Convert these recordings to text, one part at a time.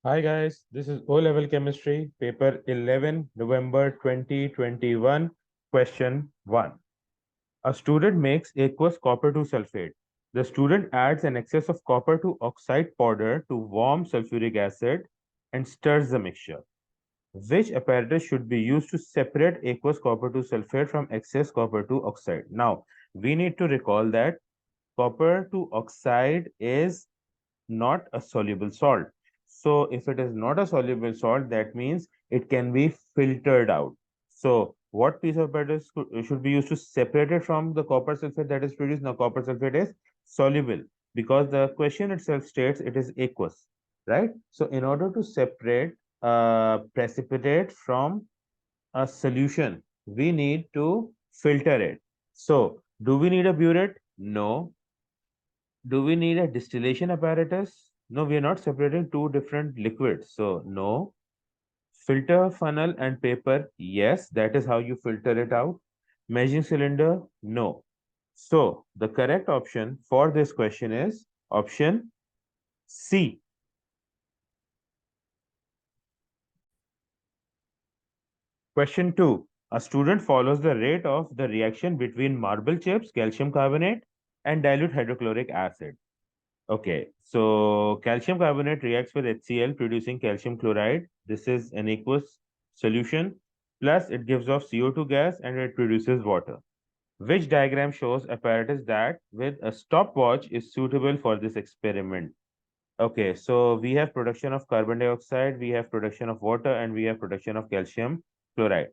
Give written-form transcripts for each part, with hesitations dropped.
Hi guys, this is O-Level Chemistry, paper 11, November 2021, question 1. A student makes aqueous copper to sulfate. The student adds an excess of copper to oxide powder to warm sulfuric acid and stirs the mixture. Which apparatus should be used to separate aqueous copper to sulfate from excess copper to oxide? Now, we need to recall that copper to oxide is not a soluble salt. So if it is not a soluble salt, that means it can be filtered out. So what piece of apparatus should be used to separate it from the copper sulfate that is produced? Now copper sulfate is soluble because the question itself states it is aqueous, right? So in order to separate precipitate from a solution, we need to filter it. So do we need a burette? No. Do we need a distillation apparatus? No, we are not separating two different liquids. So, no. Filter, funnel, and paper. Yes, that is how you filter it out. Measuring cylinder. No. So, the correct option for this question is option C. Question 2. A student follows the rate of the reaction between marble chips, calcium carbonate, and dilute hydrochloric acid. Okay, so calcium carbonate reacts with HCl, producing calcium chloride. This is an aqueous solution. Plus, it gives off CO2 gas and it produces water. Which diagram shows apparatus that, with a stopwatch, is suitable for this experiment? Okay, so we have production of carbon dioxide, we have production of water, and we have production of calcium chloride.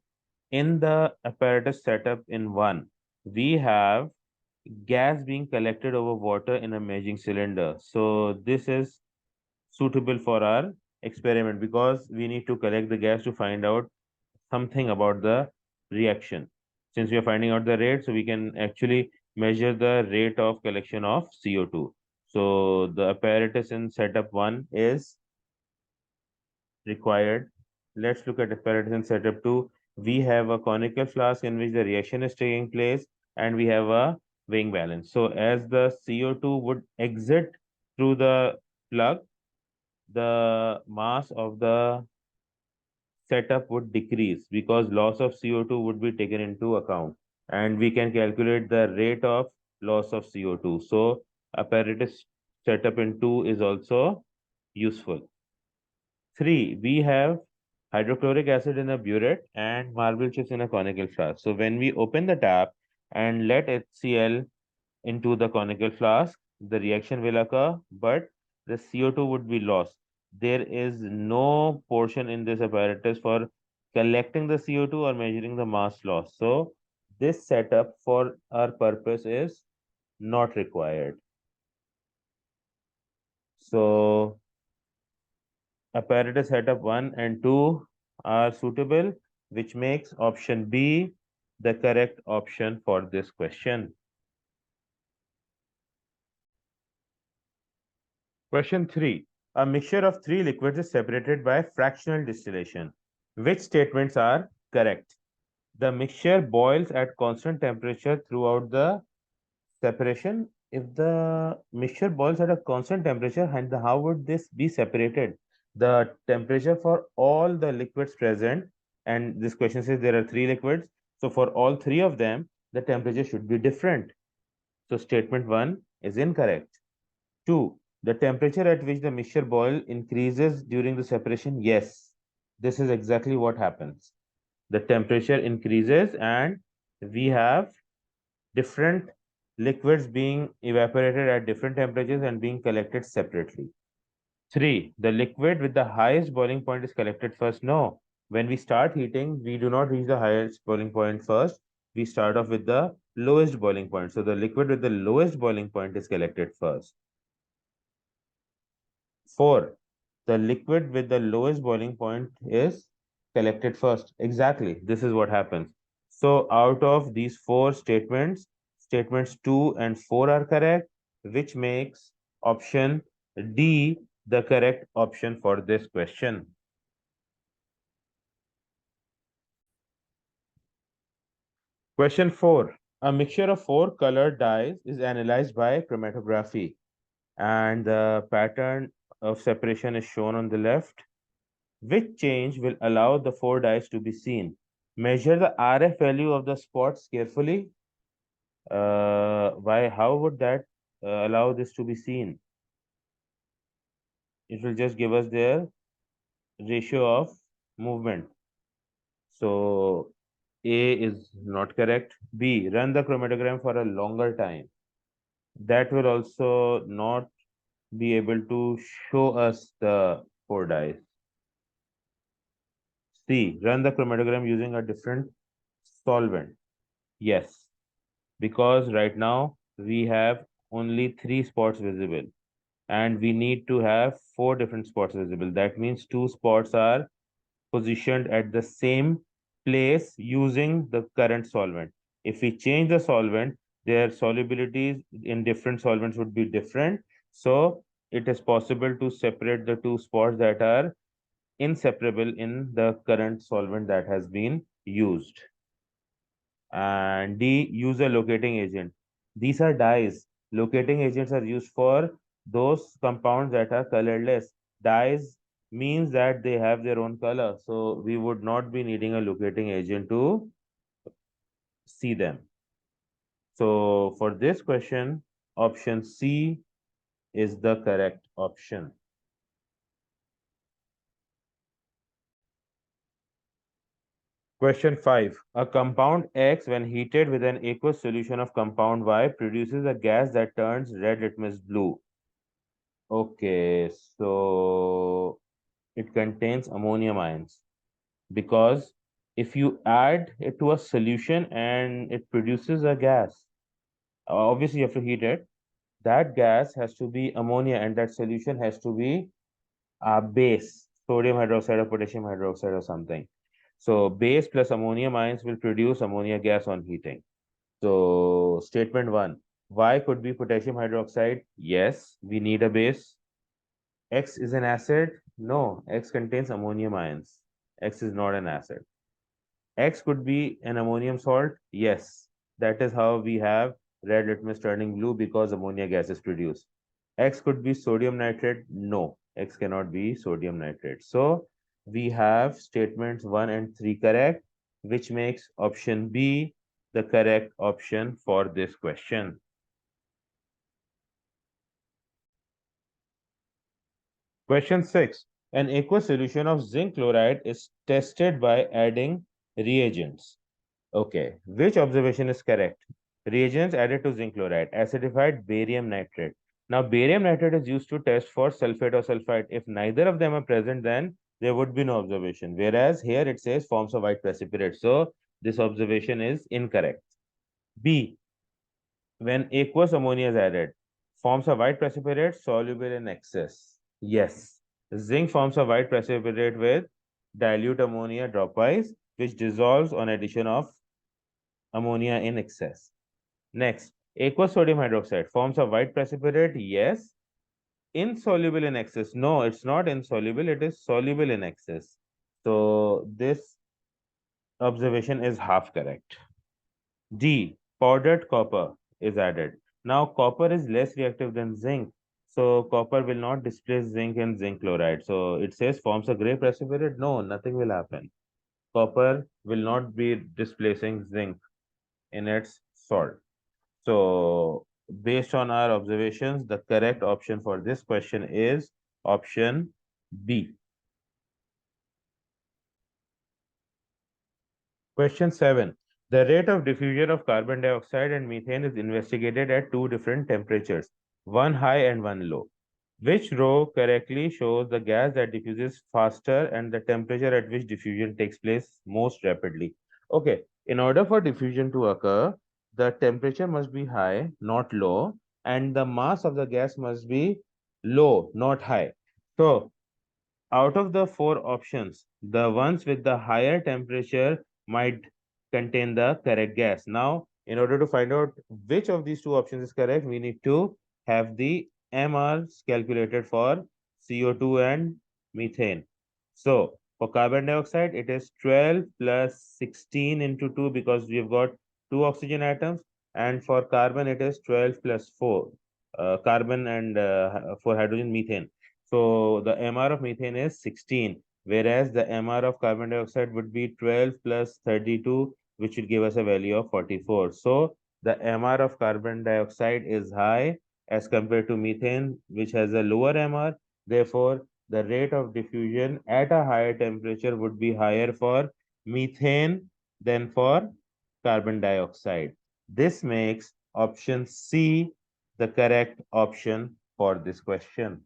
In the apparatus setup in one, we have gas being collected over water in a measuring cylinder. So this is suitable for our experiment because we need to collect the gas to find out something about the reaction. Since we are finding out the rate, so we can actually measure the rate of collection of CO2. So the apparatus in setup 1 is required. Let's look at apparatus in setup 2. We have a conical flask in which the reaction is taking place, and we have a weighing balance. So as the CO2 would exit through the plug, the mass of the setup would decrease because loss of CO2 would be taken into account, and we can calculate the rate of loss of CO2. So apparatus setup in 2 is also useful. 3, we have hydrochloric acid in a burette and marble chips in a conical flask. So when we open the tap and let HCl into the conical flask, the reaction will occur, but the CO2 would be lost. There is no portion in this apparatus for collecting the CO2 or measuring the mass loss. So this setup for our purpose is not required. So apparatus setup 1 and 2 are suitable, which makes option B the correct option for this question. Question 3. A mixture of three liquids is separated by fractional distillation. Which statements are correct? The mixture boils at constant temperature throughout the separation. If the mixture boils at a constant temperature, and how would this be separated? The temperature for all the liquids present, and this question says there are three liquids. So for all three of them, the temperature should be different. So statement 1 is incorrect. 2. The temperature at which the mixture boil increases during the separation. Yes, this is exactly what happens. The temperature increases and we have different liquids being evaporated at different temperatures and being collected separately. 3. The liquid with the highest boiling point is collected first. No, when we start heating, we do not reach the highest boiling point first. We start off with the lowest boiling point. So the liquid with the lowest boiling point is collected first. 4. The liquid with the lowest boiling point is collected first. Exactly. This is what happens. So out of these four statements, statements 2 and 4 are correct, which makes option D the correct option for this question. Question 4. A mixture of four colored dyes is analyzed by chromatography, and the pattern of separation is shown on the left. Which change will allow the four dyes to be seen? Measure the RF value of the spots carefully. Why? How would that allow this to be seen? It will just give us their ratio of movement. So A is not correct. B, run the chromatogram for a longer time. That will also not be able to show us the four dyes. C, run the chromatogram using a different solvent. Yes, because right now we have only three spots visible and we need to have four different spots visible. That means two spots are positioned at the same place using the current solvent. If we change the solvent, their solubilities in different solvents would be different. So it is possible to separate the two spots that are inseparable in the current solvent that has been used. And D, use a locating agent. These are dyes. Locating agents are used for those compounds that are colorless. Dyes means that they have their own color. So we would not be needing a locating agent to see them. So for this question, option C is the correct option. Question 5. A compound X, when heated with an aqueous solution of compound Y, produces a gas that turns red litmus blue. Okay, so it contains ammonium ions because if you add it to a solution and it produces a gas, obviously you have to heat it. That gas has to be ammonia and that solution has to be a base, sodium hydroxide or potassium hydroxide or something. So base plus ammonium ions will produce ammonia gas on heating. So statement one, Y could be potassium hydroxide. Yes, we need a base. X is an acid? No, X contains ammonium ions. X is not an acid. X could be an ammonium salt? Yes. That is how we have red litmus turning blue because ammonia gas is produced. X could be sodium nitrate? No, X cannot be sodium nitrate. So we have statements 1 and 3 correct, which makes option B the correct option for this question. Question 6. An aqueous solution of zinc chloride is tested by adding reagents. Okay, which observation is correct? Reagents added to zinc chloride, acidified barium nitrate. Now, barium nitrate is used to test for sulfate or sulfide. If neither of them are present, then there would be no observation. Whereas here it says forms a white precipitate. So, this observation is incorrect. B, when aqueous ammonia is added, forms a white precipitate soluble in excess. Yes, zinc forms a white precipitate with dilute ammonia dropwise, which dissolves on addition of ammonia in excess. Next, aqueous sodium hydroxide forms a white precipitate. Yes, insoluble in excess. No, it's not insoluble, it is soluble in excess. So this observation is half correct. D, powdered copper is added. Now, copper is less reactive than zinc. So, copper will not displace zinc in zinc chloride. So, it says forms a gray precipitate. No, nothing will happen. Copper will not be displacing zinc in its salt. So, based on our observations, the correct option for this question is option B. Question 7. The rate of diffusion of carbon dioxide and methane is investigated at two different temperatures, one high and one low. Which row correctly shows the gas that diffuses faster and the temperature at which diffusion takes place most rapidly? Okay, in order for diffusion to occur, the temperature must be high, not low, and the mass of the gas must be low, not high. So, out of the four options, the ones with the higher temperature might contain the correct gas. Now, in order to find out which of these two options is correct, we need to have the MRs calculated for CO2 and methane. So, for carbon dioxide, it is 12 plus 16 into 2 because we've got two oxygen atoms. And for carbon, it is 12 plus 4, carbon and for hydrogen, methane. So the MR of methane is 16, whereas the MR of carbon dioxide would be 12 plus 32, which would give us a value of 44. So the MR of carbon dioxide is high as compared to methane, which has a lower MR. Therefore, the rate of diffusion at a higher temperature would be higher for methane than for carbon dioxide. This makes option C the correct option for this question.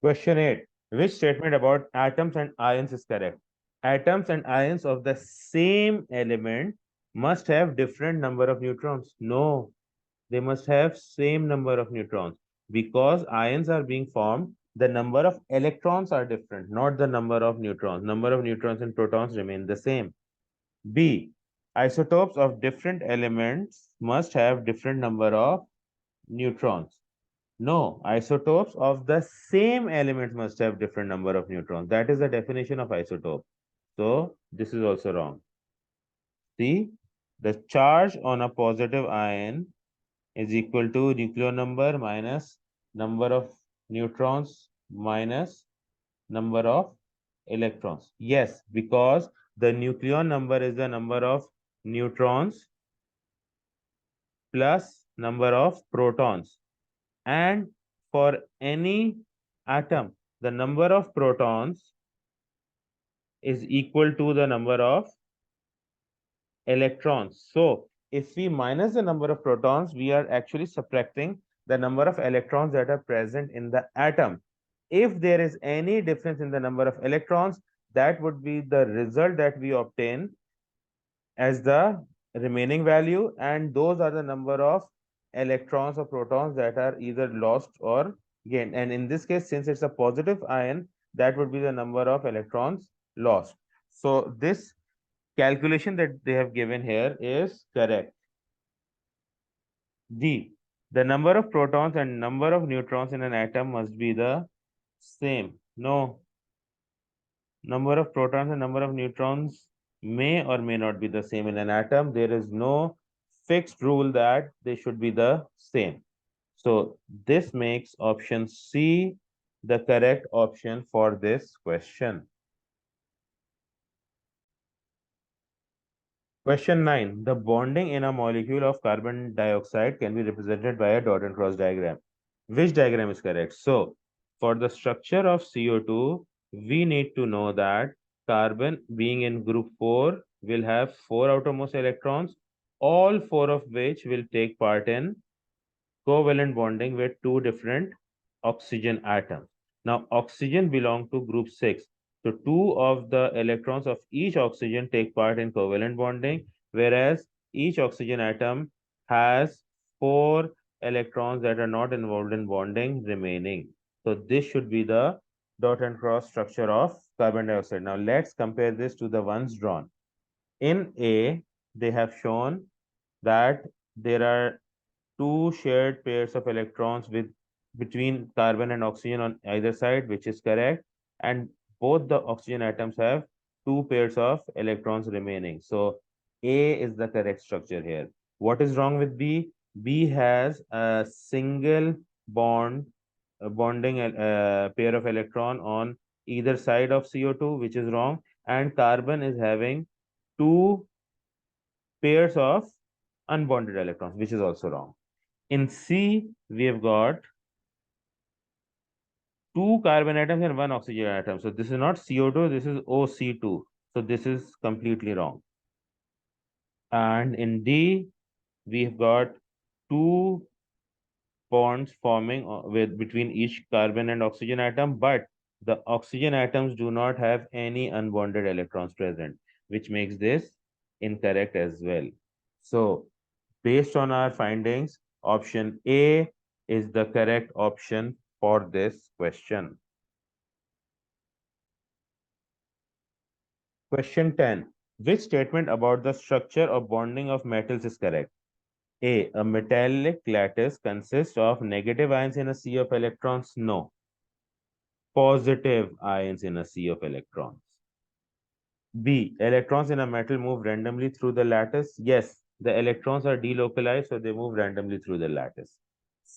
Question 8. Which statement about atoms and ions is correct? Atoms and ions of the same element must have different number of neutrons. No, they must have same number of neutrons. Because ions are being formed, the number of electrons are different, not the number of neutrons. Number of neutrons and protons remain the same. B. Isotopes of different elements must have different number of neutrons. No, isotopes of the same element must have different number of neutrons. That is the definition of isotope. So this is also wrong. See, the charge on a positive ion is equal to nucleon number minus number of neutrons minus number of electrons. Yes, because the nucleon number is the number of neutrons plus number of protons. And for any atom, the number of protons is equal to the number of electrons. So if we minus the number of protons, we are actually subtracting the number of electrons that are present in the atom. If there is any difference in the number of electrons, that would be the result that we obtain as the remaining value, and those are the number of electrons or protons that are either lost or gained. And in this case, since it's a positive ion, that would be the number of electrons lost. So this calculation that they have given here is correct. D. The number of protons and number of neutrons in an atom must be the same. No, number of protons and number of neutrons may or may not be the same in an atom. There is no fixed rule that they should be the same. So this makes option C the correct option for this question. Question 9. The bonding in a molecule of carbon dioxide can be represented by a dot and cross diagram. Which diagram is correct? So, for the structure of CO2, we need to know that carbon being in group 4 will have 4 outermost electrons, all 4 of which will take part in covalent bonding with two different oxygen atoms. Now, oxygen belong to group 6. So, two of the electrons of each oxygen take part in covalent bonding, whereas each oxygen atom has 4 electrons that are not involved in bonding remaining. So, this should be the dot and cross structure of carbon dioxide. Now, let's compare this to the ones drawn. In A, they have shown that there are two shared pairs of electrons with between carbon and oxygen on either side, which is correct. And both the oxygen atoms have two pairs of electrons remaining. So A is the correct structure here. What is wrong with B? B has a single bond, a bonding pair of electron on either side of CO2, which is wrong. And carbon is having two pairs of unbonded electrons, which is also wrong. In C, we have got two carbon atoms and one oxygen atom. So this is not CO2, this is OC2. So this is completely wrong. And in D, we have got two bonds forming with between each carbon and oxygen atom, but the oxygen atoms do not have any unbonded electrons present, which makes this incorrect as well. So based on our findings, option A is the correct option for this question. Question 10. Which statement about the structure of bonding of metals is correct? A. A metallic lattice consists of negative ions in a sea of electrons. No. Positive ions in a sea of electrons. B. Electrons in a metal move randomly through the lattice. Yes, the electrons are delocalized, so they move randomly through the lattice.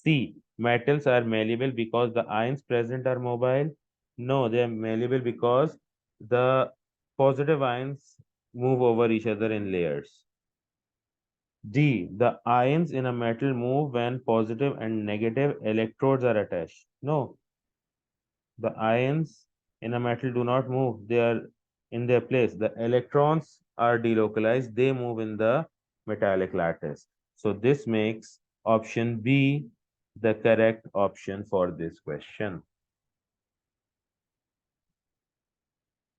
C. Metals are malleable because the ions present are mobile. No, they are malleable because the positive ions move over each other in layers. D. The ions in a metal move when positive and negative electrodes are attached. No, the ions in a metal do not move. They are in their place. The electrons are delocalized. They move in the metallic lattice. So this makes option B the correct option for this question.